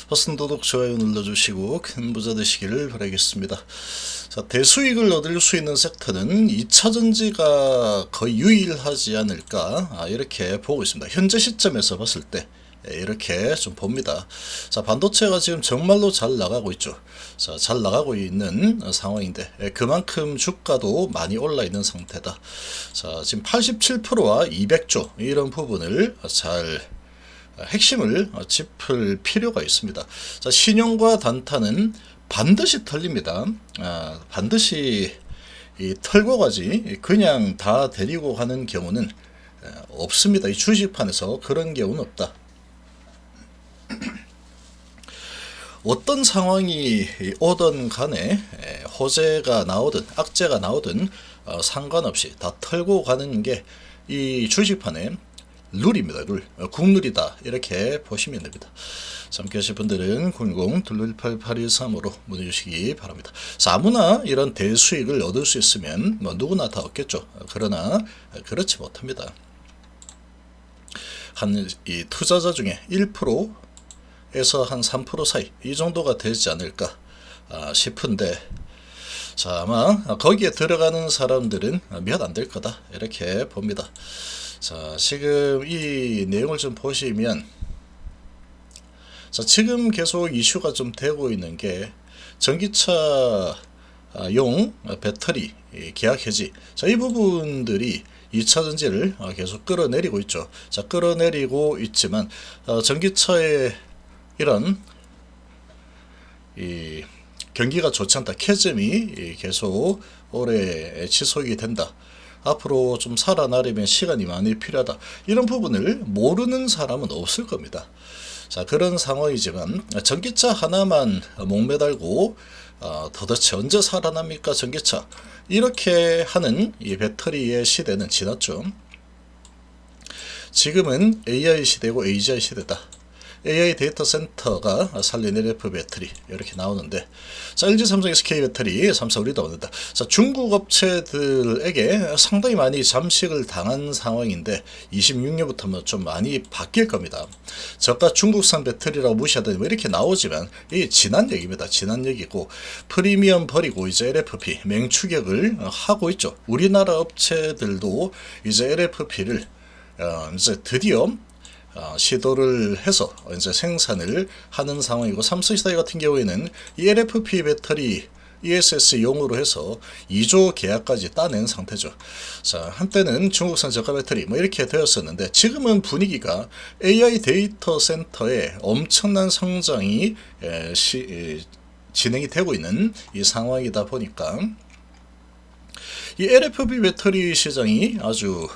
버튼 도독 좋아요 눌러주시고 큰 부자 되시기를 바라겠습니다. 자, 대수익을 얻을 수 있는 섹터는 2차전지가 거의 유일하지 않을까 이렇게 보고 있습니다. 현재 시점에서 봤을 때 이렇게 좀 봅니다. 자, 반도체가 지금 정말로 잘 나가고 있죠. 자, 잘 나가고 있는 상황인데 그만큼 주가도 많이 올라 있는 상태다. 자, 지금 87%와 200조 이런 부분을 잘 핵심을 짚을 필요가 있습니다. 자, 신용과 단타는 반드시 털립니다. 반드시 털고 가지 그냥 다 데리고 가는 경우는 없습니다. 이 주식판에서 그런 경우는 없다. 어떤 상황이 오든 간에 호재가 나오든 악재가 나오든 상관없이 다 털고 가는 게 이 주식판의 룰입니다. 룰. 국룰이다. 이렇게 보시면 됩니다. 함께 하실 분들은 010-218-8213으로 문의 주시기 바랍니다. 자, 아무나 이런 대수익을 얻을 수 있으면 누구나 다 얻겠죠. 그러나 그렇지 못합니다. 이 투자자 중에 1%에서 한 3% 사이 이 정도가 되지 않을까 싶은데, 자, 아마 거기에 들어가는 사람들은 몇 안 될 거다 이렇게 봅니다. 자, 지금 이 내용을 좀 보시면, 자, 지금 계속 이슈가 좀 되고 있는 게 전기차용 배터리 계약 해지. 자, 이 부분들이 2차전지를 계속 끌어내리고 있죠. 자, 끌어내리고 있지만 전기차의 이런 이 경기가 좋지 않다. 캐즘이 계속 오래 지속이 된다. 앞으로 좀 살아나려면 시간이 많이 필요하다. 이런 부분을 모르는 사람은 없을 겁니다. 자, 그런 상황이지만 전기차 하나만 목매달고 도대체 언제 살아납니까 전기차, 이렇게 하는 이 배터리의 시대는 지났죠. 지금은 AI 시대고 AGI 시대다. AI 데이터 센터가 살린 LF 배터리 이렇게 나오는데, 자, LG 삼성 SK 배터리 3사 우리도 얻는다. 자, 중국 업체들에게 상당히 많이 잠식을 당한 상황인데 26년부터 좀 많이 바뀔 겁니다. 저가 중국산 배터리라고 무시하더니 이렇게 나오지만 이 지난 얘기입니다. 지난 얘기고, 프리미엄 버리고 이제 LFP 맹추격을 하고 있죠. 우리나라 업체들도 이제 LFP를 이제 드디어 시도를 해서 이제 생산을 하는 상황이고, 삼성시다이 같은 경우에는 이 LFP 배터리 ESS용으로 해서 2조 계약까지 따낸 상태죠. 자, 한때는 중국산 저가 배터리 이렇게 되었었는데, 지금은 분위기가 AI 데이터 센터의 엄청난 성장이 진행이 되고 있는 이 상황이다 보니까 이 LFP 배터리 시장이 아주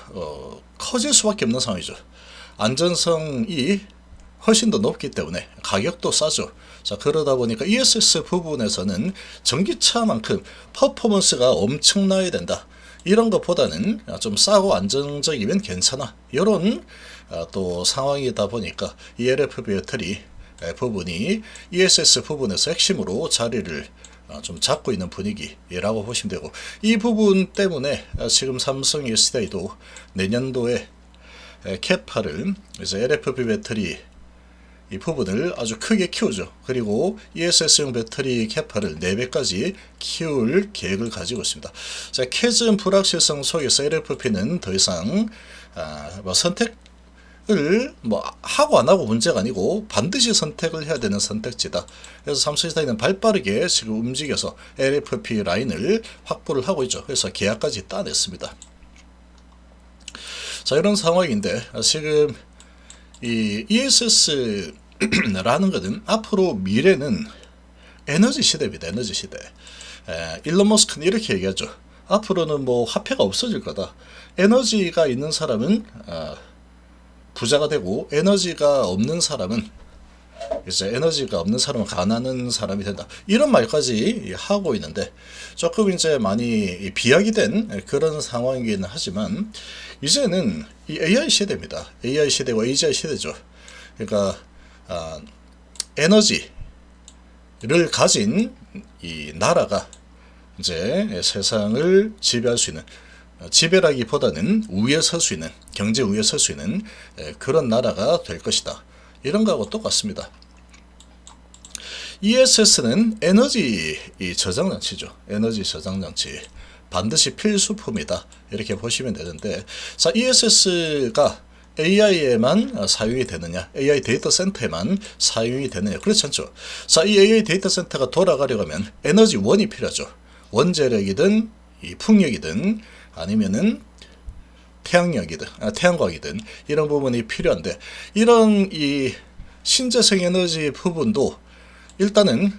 커질 수밖에 없는 상황이죠. 안전성이 훨씬 더 높기 때문에 가격도 싸죠. 자, 그러다 보니까 ESS 부분에서는 전기차만큼 퍼포먼스가 엄청나야 된다. 이런 것보다는 좀 싸고 안정적이면 괜찮아. 이런 또 상황이다 보니까 이 LFP 배터리 부분이 ESS 부분에서 핵심으로 자리를 좀 잡고 있는 분위기라고 보시면 되고, 이 부분 때문에 지금 삼성 SDI도 내년도에 캐파를 이제 LFP 배터리 이 부분을 아주 크게 키우죠. 그리고 ESS용 배터리 캐파를 4배까지 키울 계획을 가지고 있습니다. 자, 캐즘 불확실성 속에서 LFP는 더 이상 선택을 하고 안 하고 문제가 아니고 반드시 선택을 해야 되는 선택지다. 그래서 삼성시다이는 발빠르게 지금 움직여서 LFP 라인을 확보를 하고 있죠. 그래서 계약까지 따냈습니다. 자, 이런 상황인데 지금 이 ESS라는 것은 앞으로 미래는 에너지 시대입니다. 에너지 시대. 일론 머스크는 이렇게 얘기하죠. 앞으로는 화폐가 없어질 거다. 에너지가 있는 사람은 부자가 되고, 에너지가 없는 사람은 가난한 사람이 된다. 이런 말까지 하고 있는데 조금 이제 많이 비약이 된 그런 상황이긴 하지만, 이제는 이 AI 시대입니다. AI 시대고 AGI 시대죠. 그러니까 에너지를 가진 이 나라가 이제 세상을 지배할 수 있는, 지배라기보다는 우위에 설 수 있는, 경제 우위에 설 수 있는 그런 나라가 될 것이다. 이런 거하고 똑같습니다. ESS는 에너지 저장 장치죠. 에너지 저장 장치. 반드시 필수품이다. 이렇게 보시면 되는데, 자, ESS가 AI에만 사용이 되느냐, AI 데이터 센터에만 사용이 되느냐, 그렇지 않죠. 자, 이 AI 데이터 센터가 돌아가려고 하면 에너지원이 필요하죠. 원자력이든 이 풍력이든 아니면은 태양력이든 태양광이든 이런 부분이 필요한데, 이런 이 신재생 에너지 부분도 일단은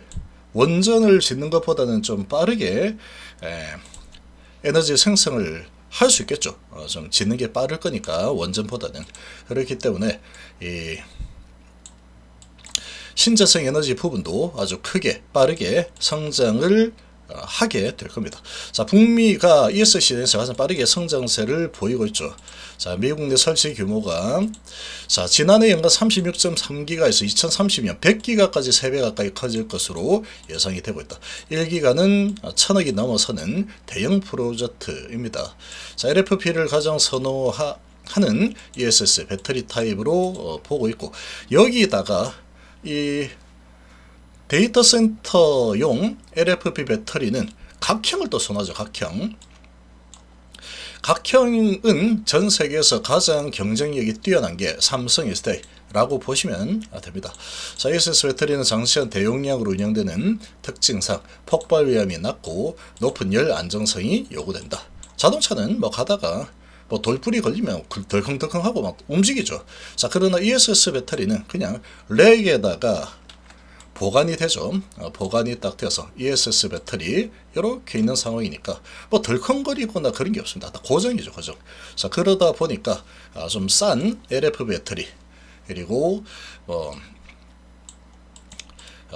원전을 짓는 것보다는 좀 빠르게 에너지 생성을 할 수 있겠죠. 좀 짓는 게 빠를 거니까 원전보다는. 그렇기 때문에 이 신재생 에너지 부분도 아주 크게 빠르게 성장을 하게 될 겁니다. 자, 북미가 ESC에서 가장 빠르게 성장세를 보이고 있죠. 자, 미국 내 설치 규모가 자, 지난해 연간 36.3기가에서 2030년 100기가까지 3배 가까이 커질 것으로 예상이 되고 있다. 1기가는 1000억이 넘어서는 대형 프로젝트입니다. 자, LFP를 가장 선호하는 ESS 배터리 타입으로 보고 있고, 여기다가 이 데이터 센터용 LFP 배터리는 각형을 또 선호하죠. 각형. 각형은 전 세계에서 가장 경쟁력이 뛰어난 게 삼성 SDI라고 보시면 됩니다. 자, ESS 배터리는 장시간 대용량으로 운영되는 특징상 폭발 위험이 낮고 높은 열 안정성이 요구된다. 자동차는 뭐 가다가 뭐 돌불이 걸리면 덜컹덜컹하고 막 움직이죠. 자, 그러나 ESS 배터리는 그냥 렉에다가 보관이 되죠. 보관이 딱 되어서 ESS 배터리 이렇게 있는 상황이니까 뭐 덜컹거리거나 그런 게 없습니다. 다 고정이죠, 고정. 자, 그러다 보니까 좀 싼 LF 배터리, 그리고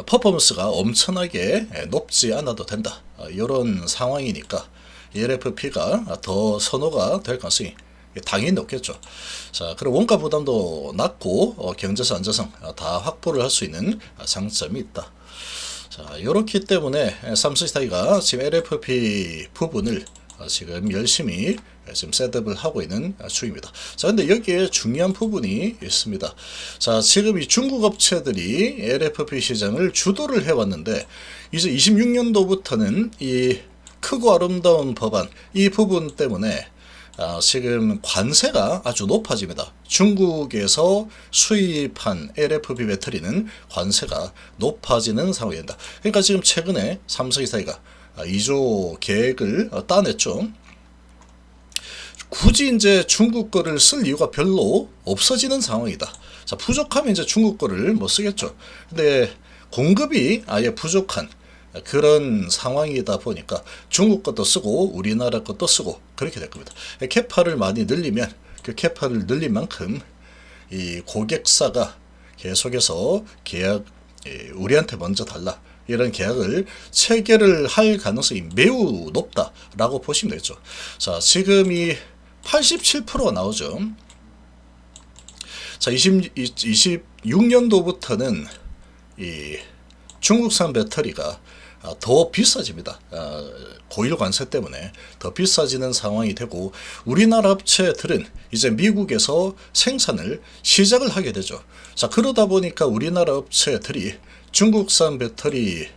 퍼포먼스가 엄청나게 높지 않아도 된다. 이런 상황이니까 LFP가 더 선호가 될 가능성이 당연히 높겠죠. 자, 그리고 원가 부담도 낮고 경제성, 안전성 다 확보를 할 수 있는 장점이 있다. 자, 이렇기 때문에 삼성 SDI가 지금 LFP 부분을 지금 열심히 지금 셋업을 하고 있는 중입니다. 자, 근데 여기에 중요한 부분이 있습니다. 자, 지금 이 중국 업체들이 LFP 시장을 주도를 해왔는데, 이제 26년도부터는 이 크고 아름다운 법안 이 부분 때문에 지금 관세가 아주 높아집니다. 중국에서 수입한 LFP 배터리는 관세가 높아지는 상황이 된다. 그러니까 지금 최근에 삼성 SDI가 2조 계획을 따냈죠. 굳이 이제 중국 거를 쓸 이유가 별로 없어지는 상황이다. 자, 부족하면 이제 중국 거를 못 쓰겠죠. 근데 공급이 아예 부족한 그런 상황이다 보니까 중국 것도 쓰고 우리나라 것도 쓰고 그렇게 될 겁니다. 캐파를 많이 늘리면 그 캐파를 늘린 만큼 이 고객사가 계속해서 계약, 우리한테 먼저 달라, 이런 계약을 체결을 할 가능성이 매우 높다라고 보시면 되죠. 자, 지금 이 87%가 나오죠. 자, 26년도부터는 이 중국산 배터리가 더 비싸집니다. 고일 관세 때문에 더 비싸지는 상황이 되고, 우리나라 업체들은 이제 미국에서 생산을 시작을 하게 되죠. 자, 그러다 보니까 우리나라 업체들이 중국산 배터리에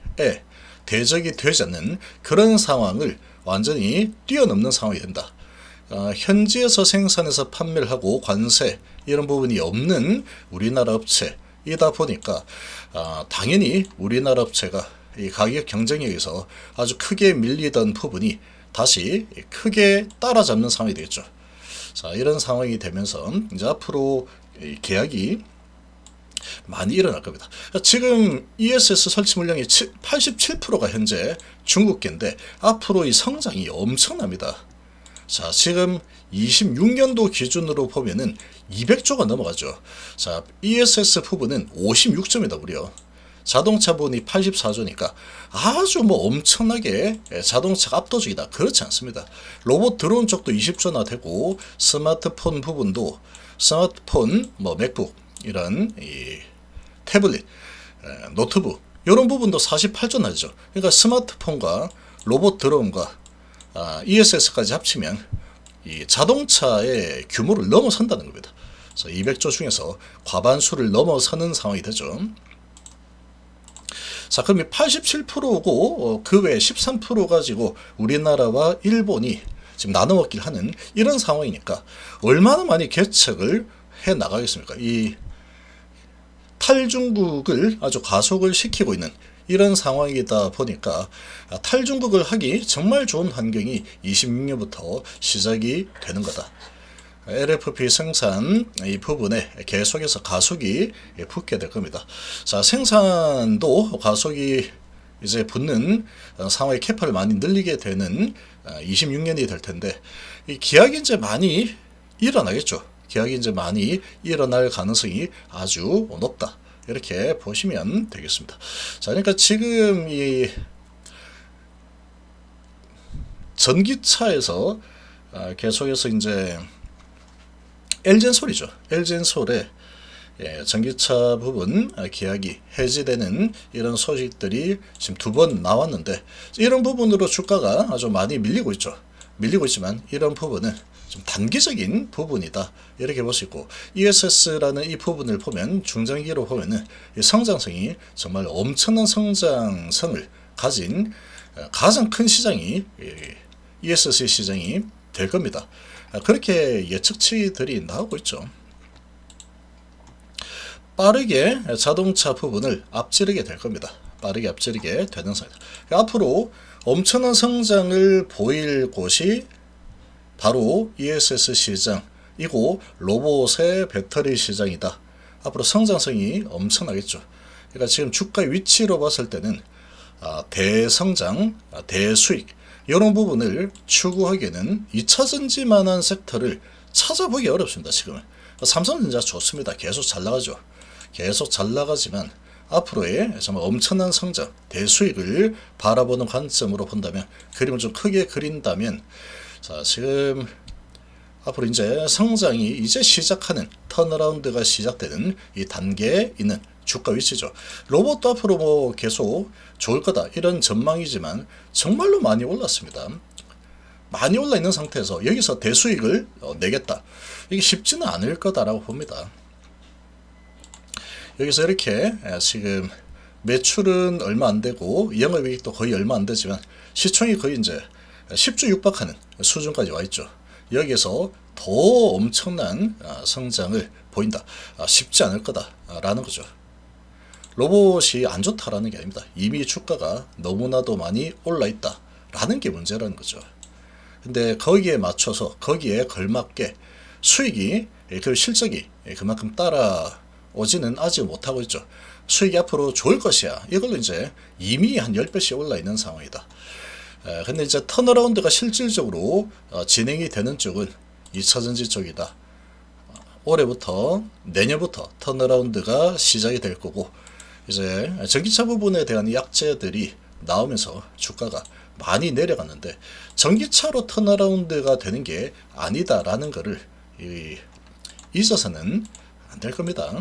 대적이 되지 않는 그런 상황을 완전히 뛰어넘는 상황이 된다. 현지에서 생산해서 판매를 하고 관세 이런 부분이 없는 우리나라 업체이다 보니까 당연히 우리나라 업체가 이 가격 경쟁력에서 아주 크게 밀리던 부분이 다시 크게 따라잡는 상황이 되겠죠. 자, 이런 상황이 되면서 이제 앞으로 계약이 많이 일어날 겁니다. 지금 ESS 설치 물량이 87%가 현재 중국계인데 앞으로 이 성장이 엄청납니다. 자, 지금 26년도 기준으로 보면은 200조가 넘어가죠. 자, ESS 부분은 56점이다 무려. 자동차분이 84조니까 아주 뭐 엄청나게 자동차가 압도적이다. 그렇지 않습니다. 로봇 드론 쪽도 20조나 되고, 스마트폰 부분도 스마트폰, 뭐 맥북 이런 이 태블릿, 노트북 이런 부분도 48조 나죠. 그러니까 스마트폰과 로봇 드론과 ESS까지 합치면 이 자동차의 규모를 넘어선다는 겁니다. 그래서 200조 중에서 과반수를 넘어서는 상황이 되죠. 자, 그럼 87%고 그 외에 13% 가지고 우리나라와 일본이 지금 나눠먹기를 하는 이런 상황이니까 얼마나 많이 개척을 해 나가겠습니까? 이 탈중국을 아주 가속을 시키고 있는 이런 상황이다 보니까 탈중국을 하기 정말 좋은 환경이 26년부터 시작이 되는 거다. LFP 생산 이 부분에 계속해서 가속이 붙게 될 겁니다. 자, 생산도 가속이 이제 붙는 상황의 캐파를 많이 늘리게 되는 26년이 될 텐데 이 기약이 이제 많이 일어나겠죠. 기약이 이제 많이 일어날 가능성이 아주 높다. 이렇게 보시면 되겠습니다. 자, 그러니까 지금 이 전기차에서 계속해서 이제 엘젠솔이죠. 엘젠솔의 전기차 부분 계약이 해지되는 이런 소식들이 지금 2번 나왔는데 이런 부분으로 주가가 아주 많이 밀리고 있죠. 밀리고 있지만 이런 부분은 좀 단기적인 부분이다. 이렇게 볼 수 있고 ESS라는 이 부분을 보면 중장기로 보면은 이 성장성이 정말 엄청난 성장성을 가진 가장 큰 시장이 ESS 시장이 될 겁니다. 그렇게 예측치들이 나오고 있죠. 빠르게 자동차 부분을 앞지르게 될 겁니다. 빠르게 앞지르게 되는 상황이다. 앞으로 엄청난 성장을 보일 곳이 바로 ESS 시장이고 로봇의 배터리 시장이다. 앞으로 성장성이 엄청나겠죠. 그러니까 지금 주가 위치로 봤을 때는 대성장, 대수익 이런 부분을 추구하기에는 2차전지만한 섹터를 찾아보기 어렵습니다. 지금은. 삼성전자 좋습니다. 계속 잘 나가죠. 계속 잘 나가지만 앞으로의 정말 엄청난 성장, 대수익을 바라보는 관점으로 본다면 그림을 좀 크게 그린다면 자, 지금 앞으로 이제 성장이 이제 시작하는 턴어라운드가 시작되는 이 단계에 있는 주가 위치죠. 로봇도 앞으로 뭐 계속 좋을 거다 이런 전망이지만 정말로 많이 올랐습니다. 많이 올라 있는 상태에서 여기서 대수익을 내겠다. 이게 쉽지는 않을 거다라고 봅니다. 여기서 이렇게 지금 매출은 얼마 안 되고 영업이익도 거의 얼마 안 되지만 시총이 거의 이제 10주 육박하는 수준까지 와 있죠. 여기에서 더 엄청난 성장을 보인다. 쉽지 않을 거다라는 거죠. 로봇이 안 좋다라는 게 아닙니다. 이미 주가가 너무나도 많이 올라 있다라는 게 문제라는 거죠. 근데 거기에 맞춰서 거기에 걸맞게 수익이 그 실적이 그만큼 따라오지는 아직 못하고 있죠. 수익이 앞으로 좋을 것이야. 이걸로 이제 이미 한 10배씩 올라 있는 상황이다. 근데 이제 턴어라운드가 실질적으로 진행이 되는 쪽은 2차전지 쪽이다. 올해부터 내년부터 턴어라운드가 시작이 될 거고 이제 전기차 부분에 대한 약재들이 나오면서 주가가 많이 내려갔는데 전기차로 턴어라운드가 되는 게 아니다라는 거를 잊어서는 안 될 겁니다.